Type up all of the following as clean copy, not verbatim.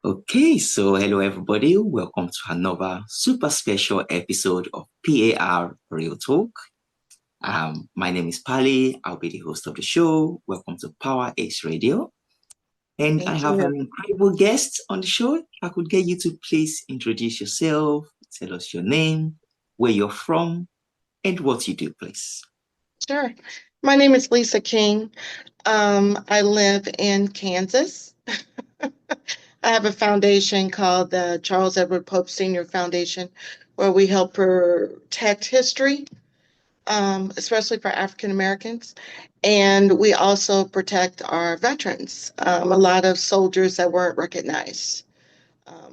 Okay, so hello everybody. Welcome to another super special episode of P.A.R. Real Talk. My name is Pali. I'll be the host of the show. Welcome to Power Ace Radio. And I have an incredible guest on the show. If I could get you to please introduce yourself, tell us your name, where you're from, and what you do, please. Sure. My name is Lisa King. I live in Kansas. I have a foundation called the Charles Edward Pope Sr. Foundation, where we help protect history, especially for African Americans. And we also protect our veterans, a lot of soldiers that weren't recognized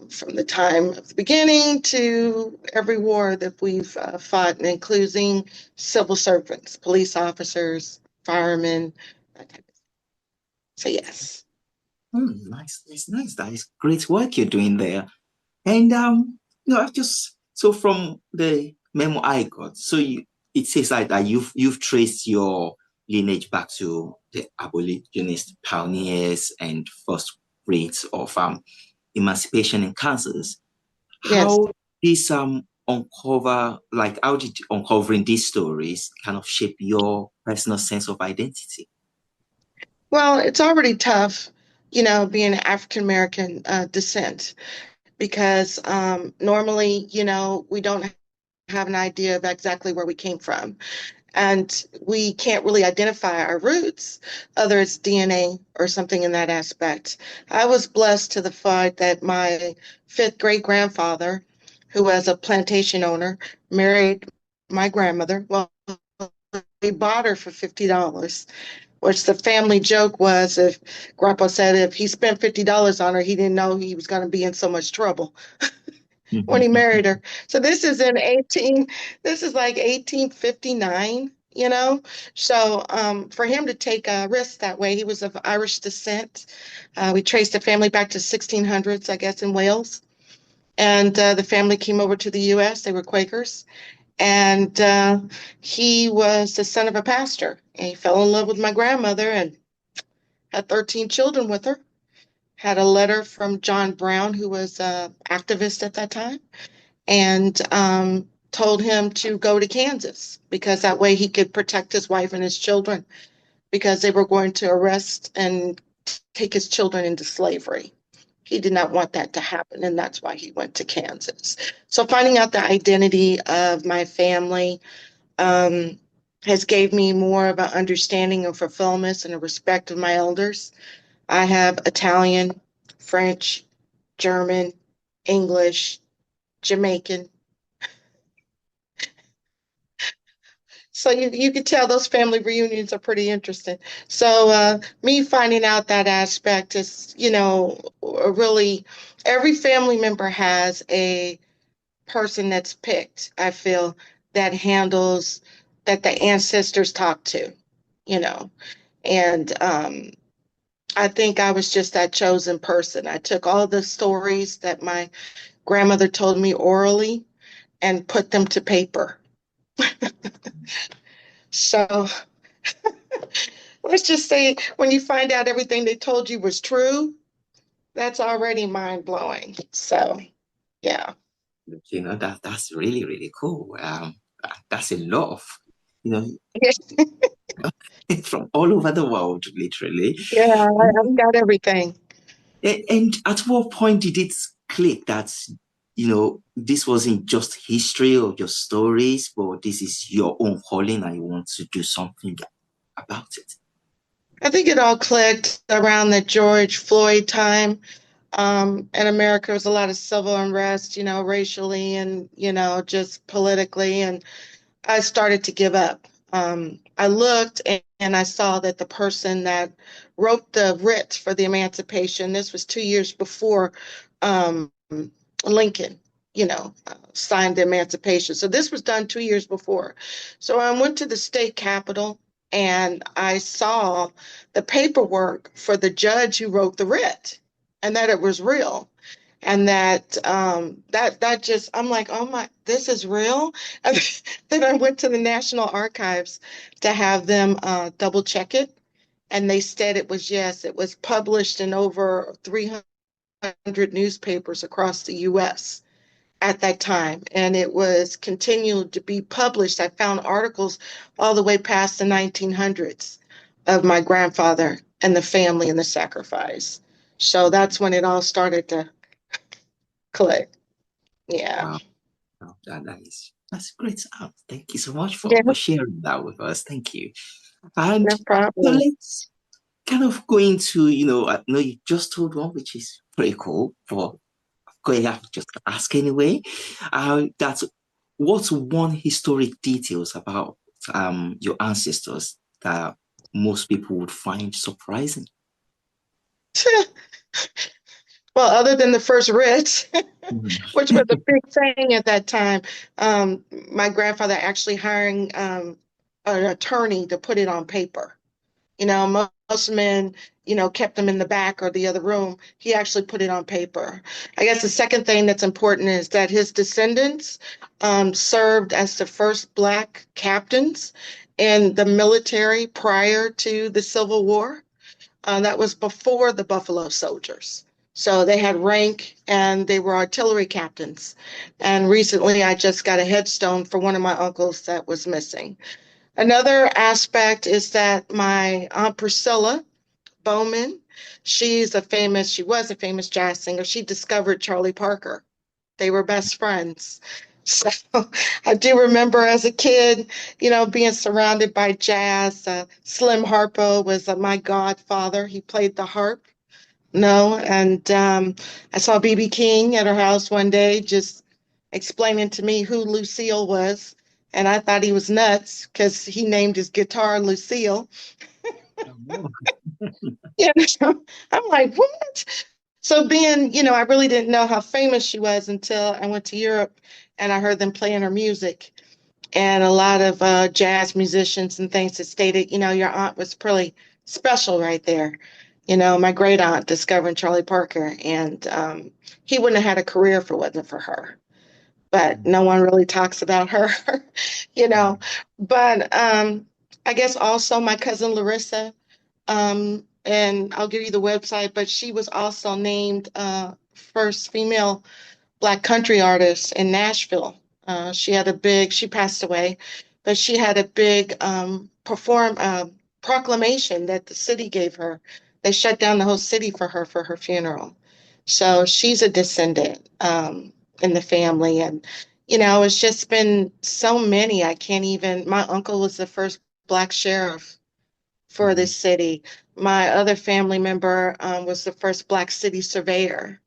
from the time of the beginning to every war that we've fought, including civil servants, police officers, firemen, that type of thing. So, yes. Nice. That is great work you're doing there. And so from the memo I got, it says that you've traced your lineage back to the abolitionist pioneers and first rates of emancipation in Kansas. Yes. How did uncovering these stories kind of shape your personal sense of identity? Well, it's already tough, being African American descent, because normally, we don't have an idea of exactly where we came from. And we can't really identify our roots, whether it's DNA or something in that aspect. I was blessed to the fact that my fifth great grandfather, who was a plantation owner, married my grandmother. Well, we bought her for $50. Which the family joke was, if Grandpa said if he spent $50 on her, he didn't know he was going to be in so much trouble when he married her. So this is like 1859, So for him to take a risk that way, he was of Irish descent. We traced the family back to 1600s, I guess, in Wales. And the family came over to the U.S. They were Quakers. And he was the son of a pastor. And he fell in love with my grandmother and had 13 children with her. Had a letter from John Brown, who was an activist at that time, and told him to go to Kansas because that way he could protect his wife and his children because they were going to arrest and take his children into slavery. He did not want that to happen, and that's why he went to Kansas. So finding out the identity of my family has gave me more of an understanding of fulfillment and a respect of my elders. I have Italian, French, German, English, Jamaican. So you can tell those family reunions are pretty interesting. So me finding out that aspect is, really every family member has a person that's picked, I feel, that handles that the ancestors talk to, And I think I was just that chosen person. I took all the stories that my grandmother told me orally and put them to paper. So let's just say when you find out everything they told you was true, that's already mind-blowing. So, yeah. That's really, really cool. That's a lot of, from all over the world, literally. Yeah, I've got everything. And at what point did it click that, this wasn't just history or just stories, but this is your own calling and you want to do something about it? I think it all clicked around the George Floyd time. In America, there's a lot of civil unrest, racially and, just politically. And I started to give up. I looked and I saw that the person that wrote the writ for the emancipation, this was 2 years before um, Lincoln, signed the emancipation. So this was done 2 years before. So I went to the state capitol and I saw the paperwork for the judge who wrote the writ and that it was real and that just I'm like, oh my, this is real. And then I went to the National Archives to have them double check it, and they said it was yes, it was published in over 300 newspapers across the U.S. at that time, and it was continued to be published. I found articles all the way past the 1900s of my grandfather and the family and the sacrifice. So that's when it all started to click. Yeah. Wow. Wow, that's great. Thank you so much Yeah, for sharing that with us. Thank you. And no so problem. let's kind of go into, I know you just told one, which is pretty cool, but going to just ask anyway. That's what's one historic details about your ancestors that most people would find surprising? Well, other than the first writ, Mhm. which was a big thing at that time, my grandfather actually hiring an attorney to put it on paper. Most men, kept them in the back or the other room. He actually put it on paper. I guess the second thing that's important is that his descendants served as the first Black captains in the military prior to the Civil War. That was before the Buffalo Soldiers. So they had rank and they were artillery captains. And recently I just got a headstone for one of my uncles that was missing. Another aspect is that my Aunt Priscilla Bowman, she was a famous jazz singer. She discovered Charlie Parker. They were best friends. So I do remember as a kid, being surrounded by jazz. Slim Harpo was my godfather. He played the harp. No, and I saw BB King at her house one day just explaining to me who Lucille was. And I thought he was nuts because he named his guitar Lucille. Oh, Yeah, I'm like, what? So being, I really didn't know how famous she was until I went to Europe and I heard them playing her music. And a lot of jazz musicians and things that stated, your aunt was pretty special right there. My great aunt discovering Charlie Parker, and he wouldn't have had a career if it wasn't for her. But no one really talks about her, you know. But I guess also my cousin Larissa, and I'll give you the website, but she was also named first female Black country artist in Nashville. She passed away, but she had a big proclamation that the city gave her. They shut down the whole city for her funeral. So she's a descendant in the family. And, it's just been so many. I can't even, my uncle was the first Black sheriff for mhm. this city. My other family member was the first Black city surveyor.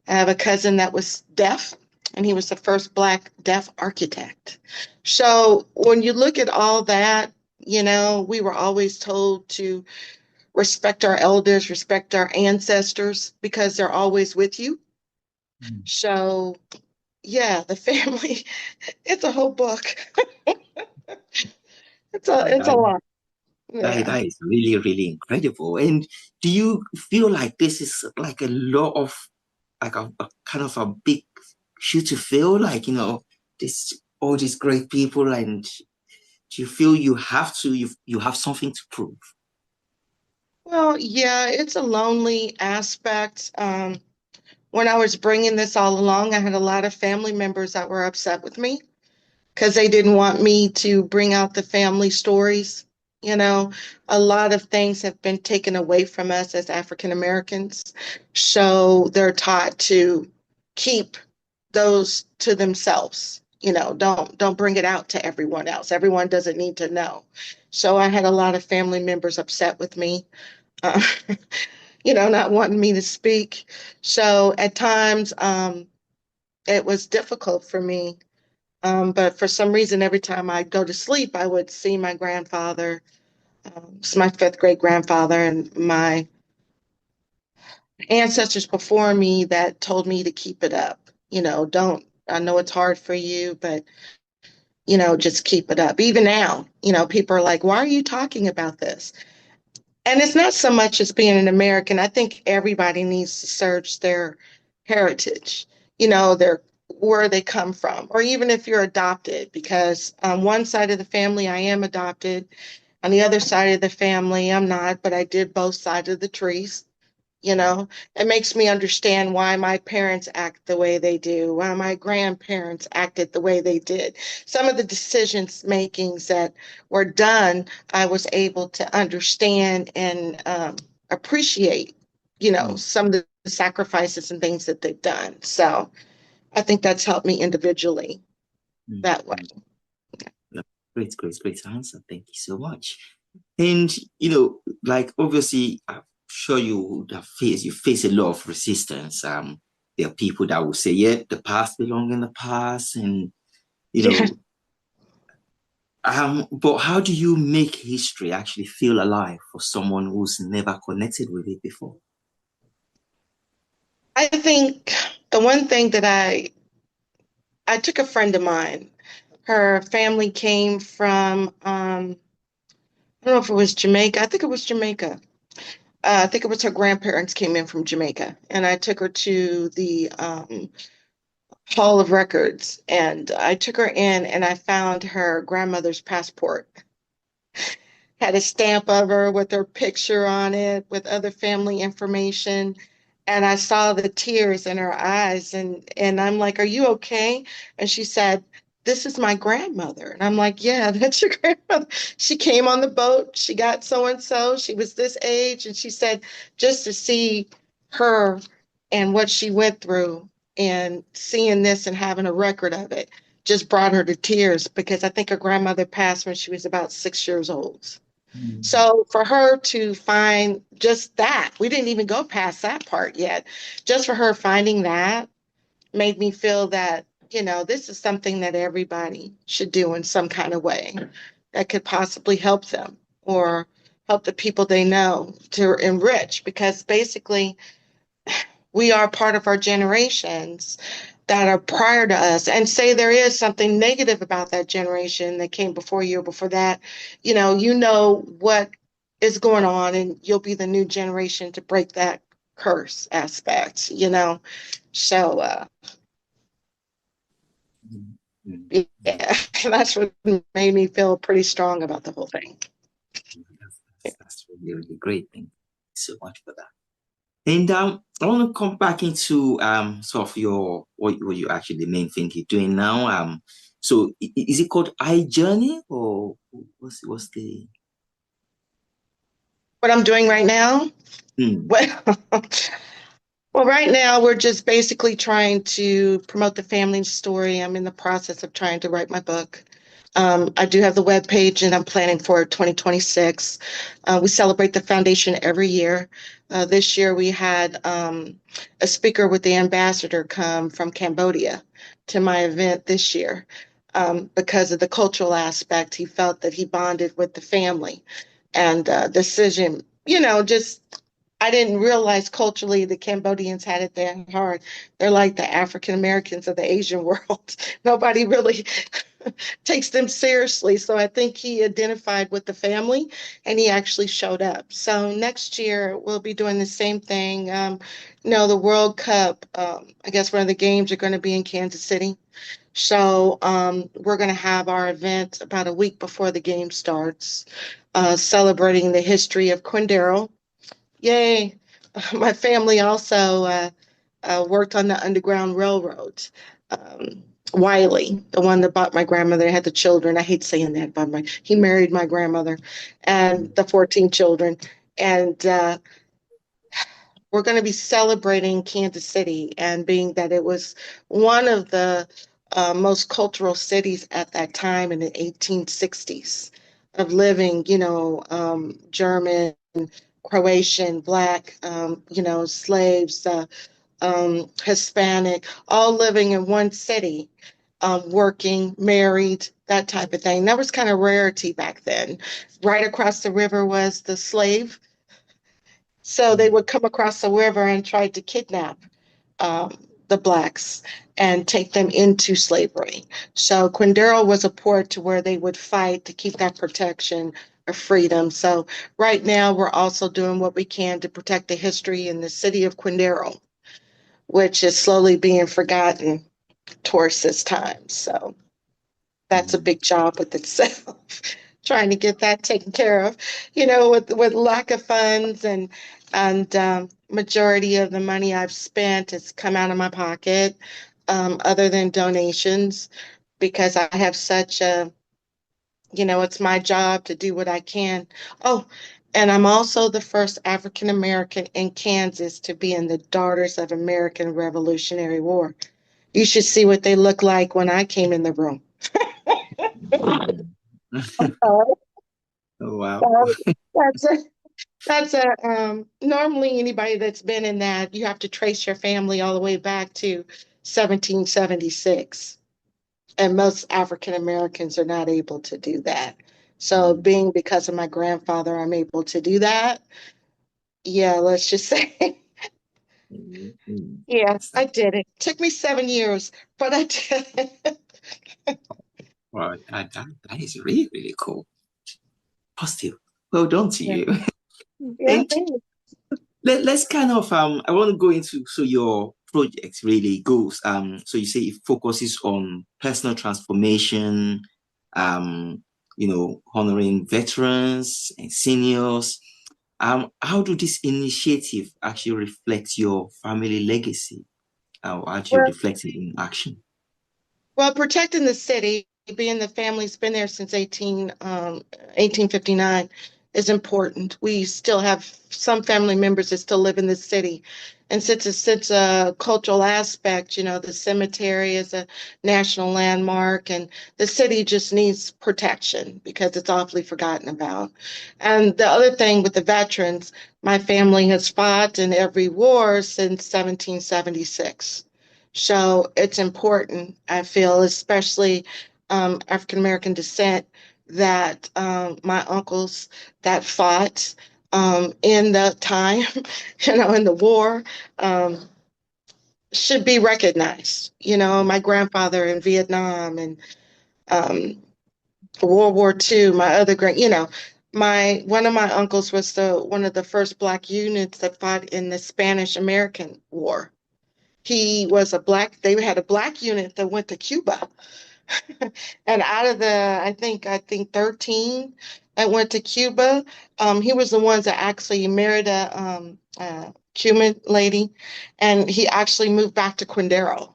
I have a cousin that was deaf, and he was the first Black deaf architect. So when you look at all that, we were always told to respect our elders, respect our ancestors, because they're always with you. Mhm. So yeah, the family, it's a whole book. It's a That, lot. Yeah. that is really, really incredible. And do you feel like this is like a lot of like a kind of a big shoe to fill? Like, this all these great people, and do you feel you have something to prove? Well, yeah, it's a lonely aspect. When I was bringing this all along, I had a lot of family members that were upset with me because they didn't want me to bring out the family stories. You know, a lot of things have been taken away from us as African Americans. So they're taught to keep those to themselves. Don't bring it out to everyone else. Everyone doesn't need to know. So I had a lot of family members upset with me. Uh, not wanting me to speak. So at times, it was difficult for me. But for some reason, every time I go to sleep, I would see my grandfather. It's my fifth great grandfather and my ancestors before me that told me to keep it up. Don't, I know it's hard for you, but, just keep it up. Even now, people are like, why are you talking about this? And it's not so much as being an American. I think everybody needs to search their heritage, their where they come from, or even if you're adopted, because on one side of the family, I am adopted. On the other side of the family, I'm not, but I did both sides of the trees. You know, it makes me understand why my parents act the way they do, why my grandparents acted the way they did. Some of the decisions makings that were done, I was able to understand and appreciate, Mm, some of the sacrifices and things that they've done. So I think that's helped me individually mm, that way. mm. Yeah, great, great, great answer. Thank you so much. And like obviously, I'm sure you face a lot of resistance. There are people that will say, "Yeah, the past belong in the past," and you Yeah, know, but how do you make history actually feel alive for someone who's never connected with it before? I think the one thing that I took a friend of mine. Her family came from I don't know if it was Jamaica. I think it was Jamaica. I think it was her grandparents came in from Jamaica, and I took her to the Hall of Records, and I took her in, and I found her grandmother's passport. Had a stamp of her with her picture on it, with other family information. And I saw the tears in her eyes, and I'm like, "Are you okay?" And she said, "This is my grandmother." And I'm like, "Yeah, that's your grandmother. She came on the boat. She got so and so. She was this age." And she said, just to see her and what she went through and seeing this and having a record of it just brought her to tears because I think her grandmother passed when she was about 6 years old. Mm, So for her to find just that, we didn't even go past that part yet. Just for her finding that made me feel that, this is something that everybody should do in some kind of way that could possibly help them or help the people they know to enrich because basically we are part of our generations that are prior to us and say there is something negative about that generation that came before you or before that, you know what is going on and you'll be the new generation to break that curse aspect. So mm, mm, mm. yeah, that's what made me feel pretty strong about the whole thing. That's really, really great. Thank you so much for that. And I want to come back into sort of your what you actually the main thing you're doing now. So is it called iJourney or what's the What I'm doing right now, hmm, well, well, right now we're just basically trying to promote the family story. I'm in the process of trying to write my book. I do have the web page, and I'm planning for 2026. We celebrate the foundation every year. This year we had a speaker with the ambassador come from Cambodia to my event this year. Because of the cultural aspect, he felt that he bonded with the family and decision, just I didn't realize culturally the Cambodians had it that hard. They're like the African Americans of the Asian world. Nobody really takes them seriously. So I think he identified with the family and he actually showed up. So next year we'll be doing the same thing. The World Cup, I guess one of the games are going to be in Kansas City. So we're going to have our event about a week before the game starts, celebrating the history of Quindaro. Yay. My family also worked on the Underground Railroad. Wiley, the one that bought my grandmother, had the children. I hate saying that, but he married my grandmother and the 14 children. And we're going to be celebrating Kansas City and being that it was one of the most cultural cities at that time in the 1860s of living, German, Croatian, Black, slaves, Hispanic, all living in one city, working, married, that type of thing. That was kind of rarity back then. Right across the river was the slave. So they mm, would come across the river and try to kidnap the blacks and take them into slavery. So Quindaro was a port to where they would fight to keep that protection of freedom. So right now we're also doing what we can to protect the history in the city of Quindaro, which is slowly being forgotten towards this time. So that's a mm, big job with itself. Trying to get that taken care of, with lack of funds and majority of the money I've spent has come out of my pocket, other than donations, because I have such a, it's my job to do what I can. Oh, and I'm also the first African American in Kansas to be in the Daughters of American Revolutionary War. You should see what they look like when I came in the room. mm. Uh, Oh, wow. so that's normally anybody that's been in that, you have to trace your family all the way back to 1776. And most African Americans are not able to do that. So Mm, being because of my grandfather, I'm able to do that. Yeah, let's just say, mm, mm. yeah, It's I like, did it. Took me 7 years, but I did it. wow, that is really, really cool. Positive. Well done to Yeah, you. yeah, And let's kind of I want to go into so your project really goes so you say it focuses on personal transformation, um honoring veterans and seniors. How do this initiative actually reflect your family legacy? How actually well, reflect it in action? Well, protecting the city, being the family's been there since 1859, is important. We still have some family members that still live in the city. And since a cultural aspect, the cemetery is a national landmark, and the city just needs protection because it's awfully forgotten about. And the other thing with the veterans, my family has fought in every war since 1776. So it's important, I feel, especially African American descent, that my uncles that fought in the time, in the war, um, should be recognized. My grandfather in Vietnam and um, World War II, my other my one of my uncles was the one of the first black units that fought in the Spanish American War. He was they had a black unit that went to Cuba. And out of the, I think 13 that went to Cuba, he was the ones that actually married a Cuban lady, and he actually moved back to Quindaro,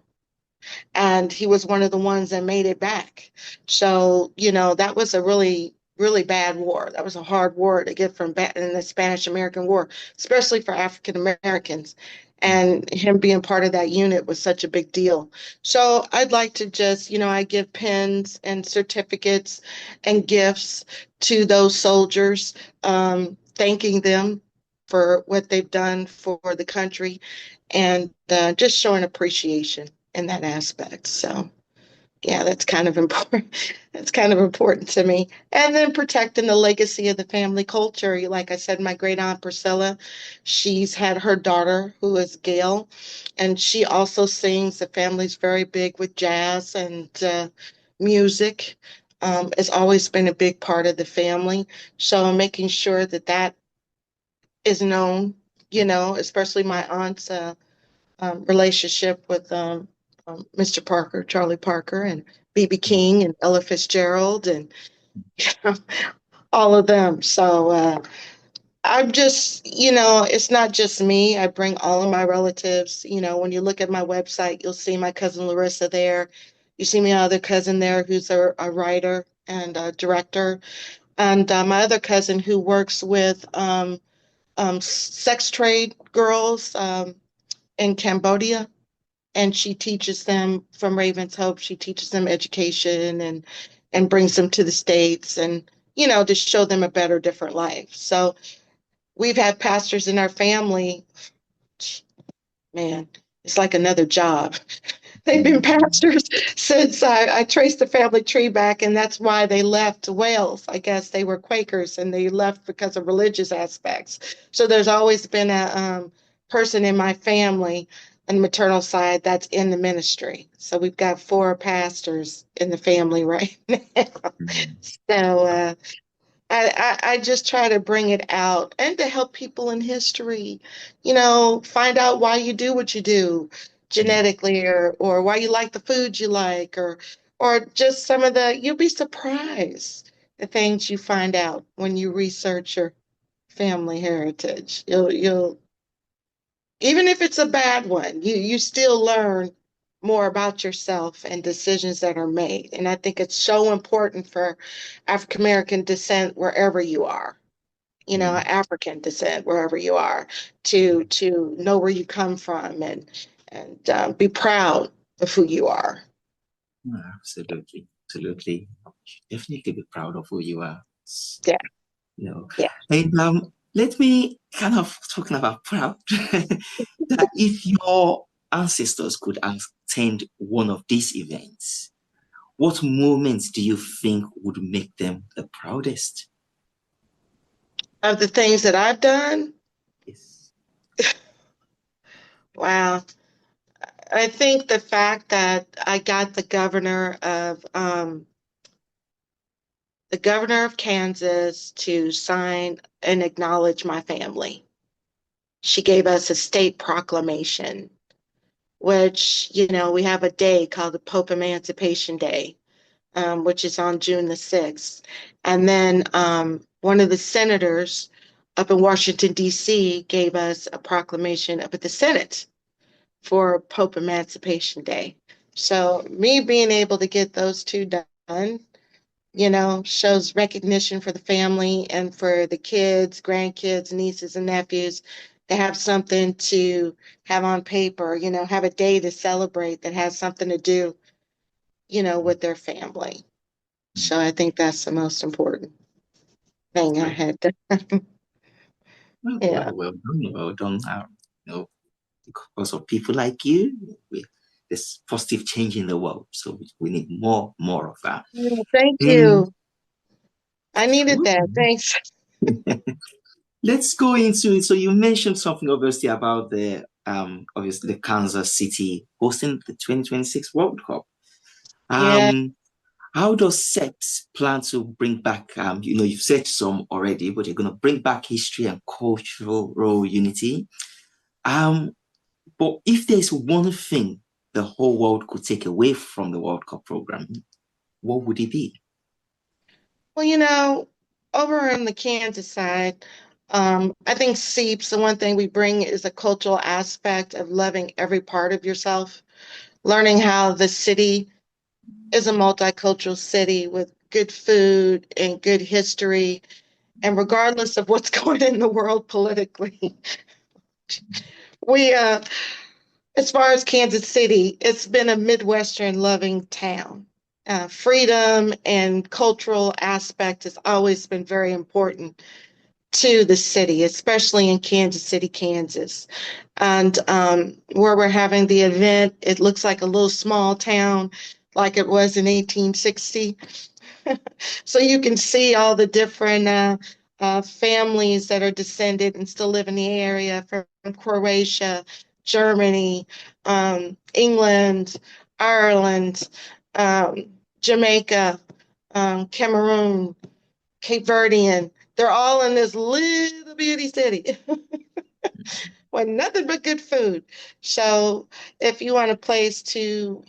and he was one of the ones that made it back. So, that was a really, really bad war. That was a hard war to get from back in the Spanish American War, especially for African Americans. And him being part of that unit was such a big deal. So I'd like to just, I give pins and certificates and gifts to those soldiers, thanking them for what they've done for the country, and just showing appreciation in that aspect. So yeah, that's kind of important. That's kind of important to me. And then protecting the legacy of the family culture. Like I said, my great aunt Priscilla, she's had her daughter who is Gail, and she also sings. The family's very big with jazz and music. It's always been a big part of the family. So I'm making sure that that is known, especially my aunt's relationship with Mr. Parker, Charlie Parker, and B.B. King, and Ella Fitzgerald, and all of them. So I'm just, it's not just me. I bring all of my relatives. When you look at my website, you'll see my cousin Larissa there. You see my other cousin there who's a writer and a director. And my other cousin who works with sex trade girls in Cambodia, and she teaches them from Raven's Hope. She teaches them education and brings them to the States, and to show them a better, different life. So we've had pastors in our family, man, it's like another job. They've been Mm, pastors since I traced the family tree back, and that's why they left Wales. I guess they were Quakers and they left because of religious aspects. So there's always been a person in my family on the maternal side that's in the ministry. So we've got four pastors in the family right now. mm, So I just try to bring it out and to help people in history, find out why you do what you do mm, genetically, or why you like the food you like, or just some of you'll be surprised the things you find out when you research your family heritage. You'll even if it's a bad one, you still learn more about yourself and decisions that are made. And I think it's so important for African American descent wherever you are, mm, African descent wherever you are, to know where you come from, and be proud of who you are. absolutely, absolutely. You should definitely be proud of who you are. Yeah, You know, yeah. and let me kind of talking about proud that if your ancestors could attend one of these events, what moments do you think would make them the proudest? Of the things that I've done, Yes. wow. I think the fact that I got the governor of Kansas to sign and acknowledge my family. She gave us a state proclamation, which, we have a day called the Pope Emancipation Day, which is on June the 6th. And then one of the senators up in Washington, D.C., gave us a proclamation up at the Senate for Pope Emancipation Day. So, me being able to get those two done, shows recognition for the family and for the kids, grandkids, nieces, and nephews to have something to have on paper, have a day to celebrate that has something to do, with their family. So I think that's the most important thing I Great. had to, Well, yeah. well, well done, well done. Because of people like you, there's positive change in the world. So we need more of that. Yeah, thank And you. I needed well, that. Thanks. let's go into it. So you mentioned something obviously about obviously the Kansas City hosting the 2026 World Cup. Yeah. Um, how does SEPS plan to bring back, you've said some already, but you're going to bring back history and cultural unity. Um, but if there's one thing the whole world could take away from the World Cup program, what would it be? Well, over on the Kansas side, I think SEEPs, the one thing we bring is a cultural aspect of loving every part of yourself, learning how the city is a multicultural city with good food and good history. And regardless of what's going on in the world politically, we, as far as Kansas City, it's been a Midwestern loving town. Freedom and cultural aspect has always been very important to the city, especially in Kansas City, Kansas. And where we're having the event, it looks like a little small town like it was in 1860. So you can see all the different families that are descended and still live in the area from Croatia, Germany, England, Ireland, um, Jamaica, Cameroon, Cape Verdean. They're all in this little bitty city with nothing but good food. So if you want a place to,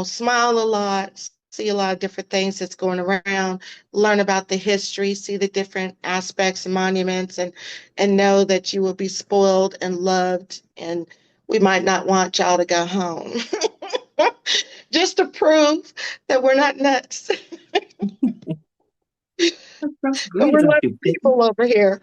smile a lot, see a lot of different things that's going around, learn about the history, see the different aspects and monuments, and know that you will be spoiled and loved, and we might not want y'all to go home. Just to prove that we're not nuts. That's And great. we're That's loving people over here,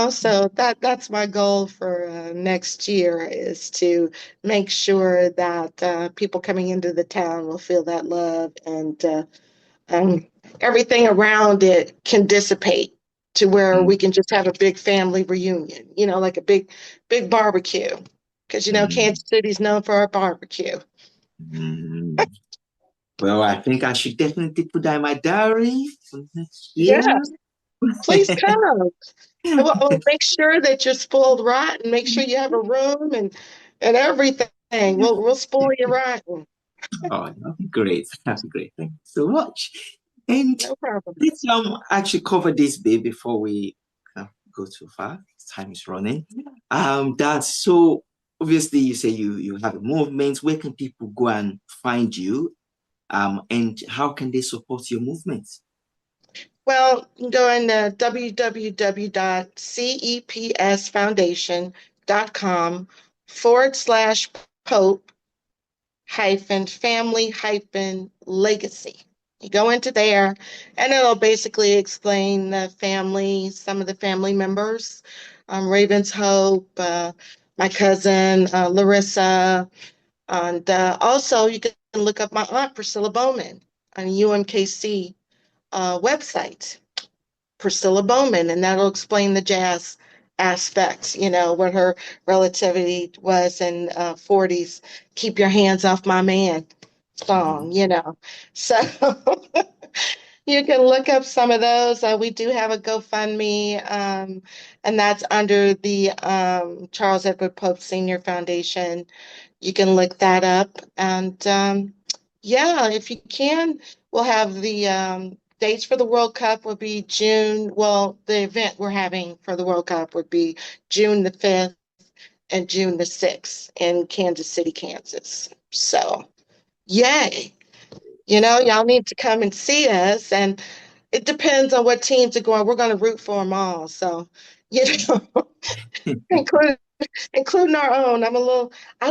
so that's my goal for next year is to make sure that people coming into the town will feel that love, and um, everything around it can dissipate. to where mm, we can just have a big family reunion, like a big barbecue. Because, mm, Kansas City's known for our barbecue. mm. Well, I think I should definitely put that in my diary for next year. Yes, please come. I will make sure that you're spoiled rotten. Make sure you have a room and everything. We'll spoil you rotten. Oh, that'd be great. That'd be great. Thank you so much. And No problem. let's actually cover this bit before we go too far. Time is running. That's so obviously you say you have a movement. Where can people go and find you? And how can they support your movement? Well, you can go in www.cepsfoundation.com/Pope hyphen family hyphen legacy. You go into there and it'll basically explain the family, some of the family members, Raven's Hope, my cousin Larissa, and also you can look up my aunt Priscilla Bowman on UMKC website, Priscilla Bowman, and that'll explain the jazz aspects, what her relativity was in 40s. Keep your hands off my man song. So you can look up some of those. We do have a GoFundMe, and that's under the Charles Edward Pope Senior Foundation. You can look that up. And yeah, if you can, we'll have the dates for the World Cup will be June. Well, the event we're having for the World Cup would be June the 5th and June the 6th in Kansas City, Kansas. So, yay. Y'all need to come and see us. And it depends on what teams are going. We're going to root for them all. So, you know, including including our own. I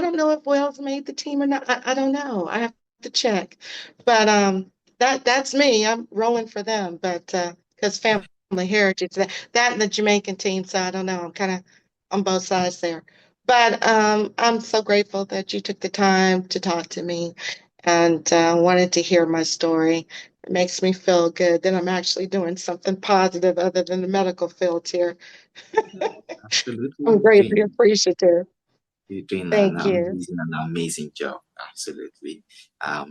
don't know if Wales made the team or not. I don't know. I have to check. But that's me. I'm rolling for them. But because family heritage, that and the Jamaican team. So I don't know. I'm kind of on both sides there. But I'm so grateful that you took the time to talk to me and wanted to hear my story. It makes me feel good that I'm actually doing something positive other than the medical field here. Absolutely, I'm greatly appreciative. you're doing Thank you. an amazing job. Absolutely.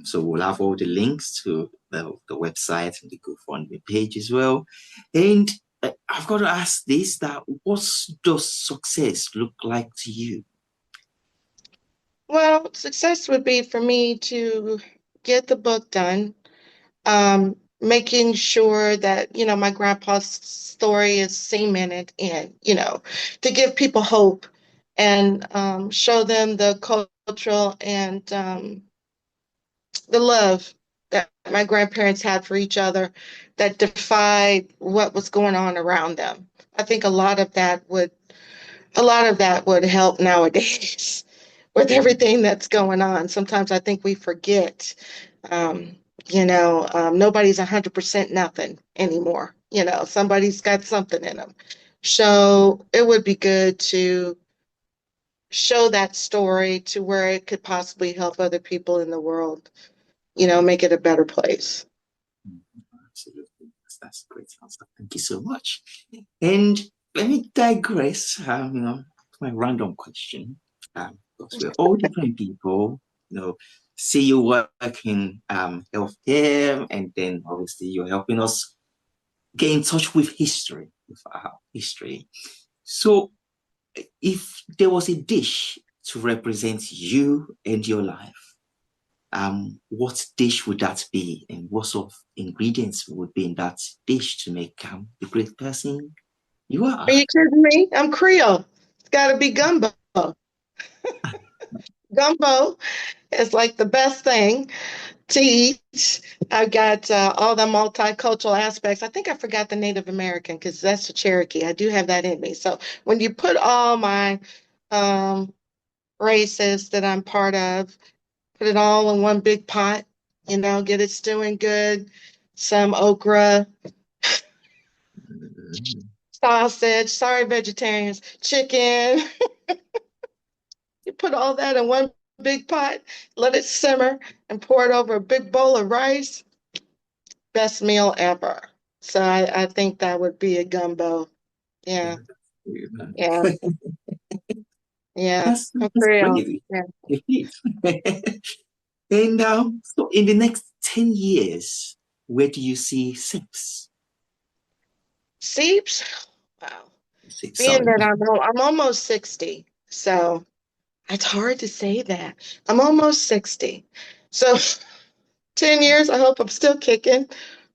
So we'll have all the links to the website and the GoFundMe page as well. And I've got to ask this: that what does success look like to you? Well, success would be for me to get the book done, making sure that, my grandpa's story is cemented in, to give people hope and show them the cultural and the love that my grandparents had for each other that defied what was going on around them. I think a lot of that would help nowadays with everything that's going on. Sometimes I think we forget, um, nobody's 100% nothing anymore. Somebody's got something in them. So it would be good to show that story to where it could possibly help other people in the world, make it a better place. Absolutely. That's a great answer. Thank you so much. And let me digress, my random question. Because we're all different people, see you work in healthcare, and then obviously you're helping us get in touch with our history. So if there was a dish to represent you and your life, what dish would that be, and what sort of ingredients would be in that dish to make the great person you Are are? you kidding me? I'm Creole. It's got to be gumbo. Gumbo is like the best thing to eat. I've got all the multicultural aspects. I think I forgot the Native American because that's the Cherokee. I do have that in me. So when you put all my um, races that I'm part of, put it all in one big pot, get it stewing good, some okra, Mm, sausage, sorry, vegetarians, chicken. You put all that in one big pot, let it simmer, and pour it over a big bowl of rice. Best meal ever. So I think that would be a gumbo. Yeah, yeah, yeah. For That's real. crazy. Yeah. And so in the next 10 years, where do you see SIPs? Seeps? Wow. Being Sorry. that I'm almost 60, so it's hard to say that. I'm almost 60. So 10 years, I hope I'm still kicking,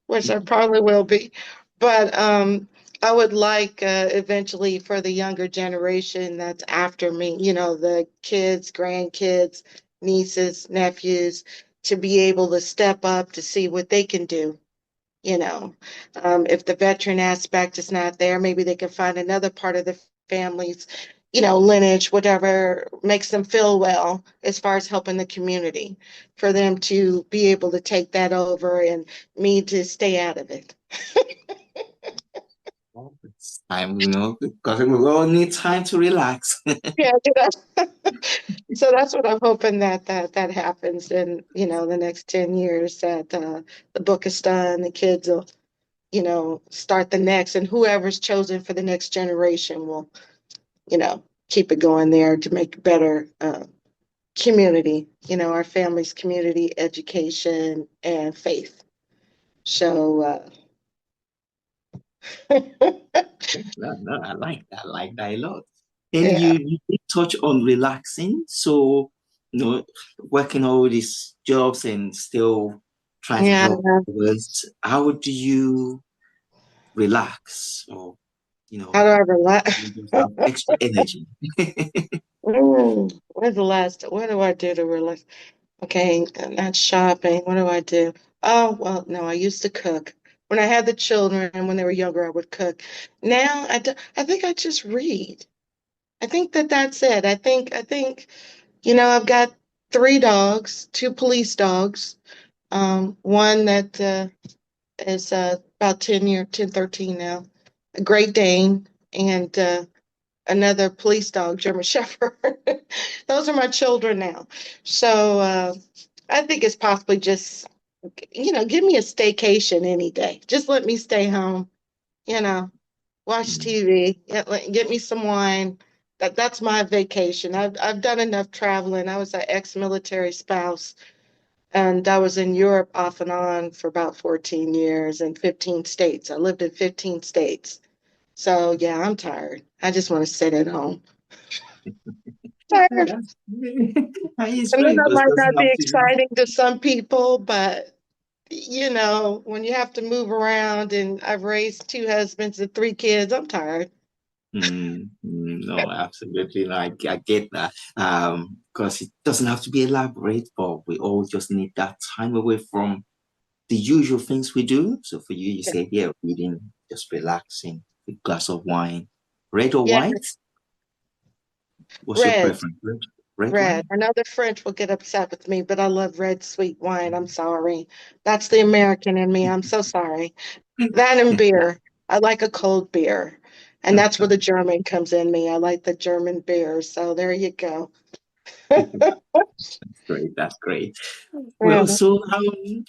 which I probably will be. But I would like eventually for the younger generation that's after me, the kids, grandkids, nieces, nephews, to be able to step up to see what they can do. You know, if the veteran aspect is not there, maybe they can find another part of the family's, lineage, whatever makes them feel well as far as helping the community, for them to be able to take that over and me to stay out of it. It's time, because we all need time to relax. Yeah, do that. So that's what I'm hoping that happens in, the next 10 years, that the book is done, the kids will, start the next, and whoever's chosen for the next generation will, keep it going there to make better community, our family's community, education, and faith. So, No, I like that. I like that a lot. And yeah, you did touch on relaxing. So, working all these jobs and still trying to yeah. help others. How do you relax? Or, you How know, do I relax? you just have extra energy. When's the last? What do I do to relax? Okay, not shopping. What do I do? Oh, well, no, I used to cook. When I had the children and when they were younger, I would cook. Now I think I just read. I think that's it. I think, I've got three dogs, two police dogs. One that is about 10, 13 now, a Great Dane, and another police dog, German Shepherd. Those are my children now. So I think it's possibly just, give me a staycation any day. Just let me stay home, you know, watch Mm, TV, get me some wine. That's my vacation. I've done enough traveling. I was an ex-military spouse, and I was in Europe off and on for about 14 years in 15 states. I lived in 15 states. So yeah, I'm tired. I just want to sit at home. Tired. that's that is I know great that because it might doesn't not be have to be. exciting to some people, but when you have to move around and I've raised two husbands and three kids, I'm tired. No, absolutely. No, I get that. Because it doesn't have to be elaborate, but we all just need that time away from the usual things we do. So for you, you Yeah. say, yeah, reading, just relaxing, a glass of wine, red or Yeah, white? What's your red, preference? Red red. wine? I know the French will get upset with me, but I love red sweet wine. I'm sorry. That's the American in me. I'm so sorry. That and beer. I like a cold beer. And that's where the German comes in me. I like the German beer. So there you go. Great, that's great. Well, Yeah. so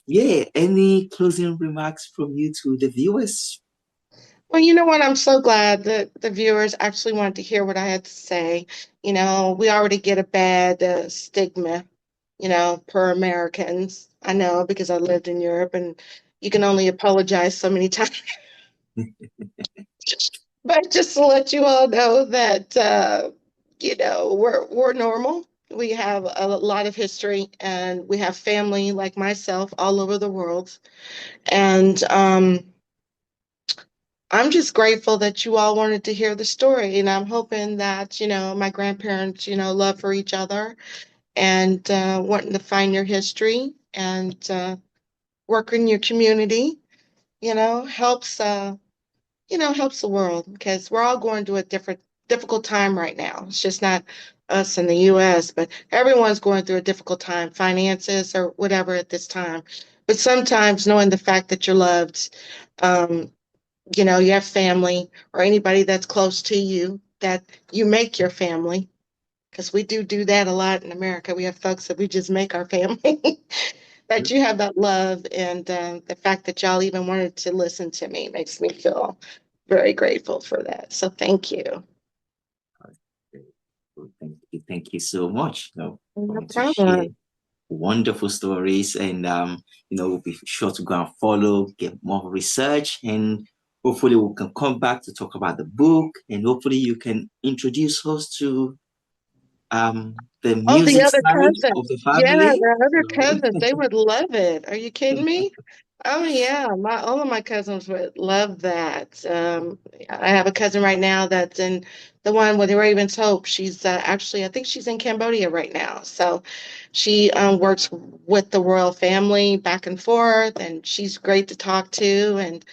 yeah, any closing remarks from you to the viewers? Well, you know what? I'm so glad that the viewers actually wanted to hear what I had to say. We already get a bad stigma, per Americans. I know because I lived in Europe and you can only apologize so many times. But just to let you all know that, we're normal. We have a lot of history and we have family like myself all over the world. And I'm just grateful that you all wanted to hear the story, and I'm hoping that, my grandparents, love for each other and wanting to find your history and work in your community, helps, helps the world because we're all going through a difficult time right now. It's just not us in the US, but everyone's going through a difficult time, finances or whatever at this time. But sometimes knowing the fact that you're loved, um, you have family or anybody that's close to you that you make your family, because we do that a lot in America. We have folks that we just make our family. that you have that love, and the fact that y'all even wanted to listen to me makes me feel very grateful for that. So thank you. Thank you so much. No Going to share problem. wonderful stories, and we'll be sure to go and follow, get more research, and hopefully we can come back to talk about the book, and hopefully you can introduce us to the Oh, the music other side of cousins. the Yeah, family. the other So, cousins, they would love it. Are you kidding me? Oh yeah, my all of my cousins would love that. I have a cousin right now that's in the one with the Ravens Hope. She's actually, I think she's in Cambodia right now. So she works with the royal family back and forth, and she's great to talk to. And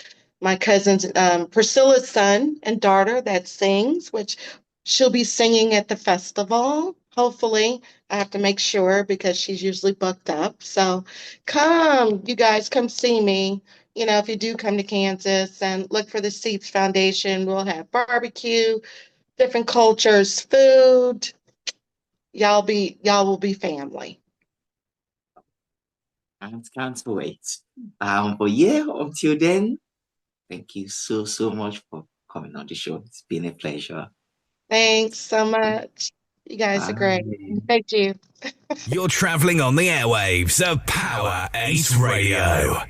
my cousin's Priscilla's son and daughter that sings, which she'll be singing at the festival. Hopefully, I have to make sure because she's usually booked up. So come, you guys, come see me. If you do come to Kansas and look for the Seats Foundation, we'll have barbecue, different cultures, food. Y'all will be family. I can't wait. But yeah, until then, thank you so, so much for coming on the show. It's been a pleasure. Thanks so much. You guys are great. Bye. Thank you. You're traveling on the airwaves of Power Ace Radio.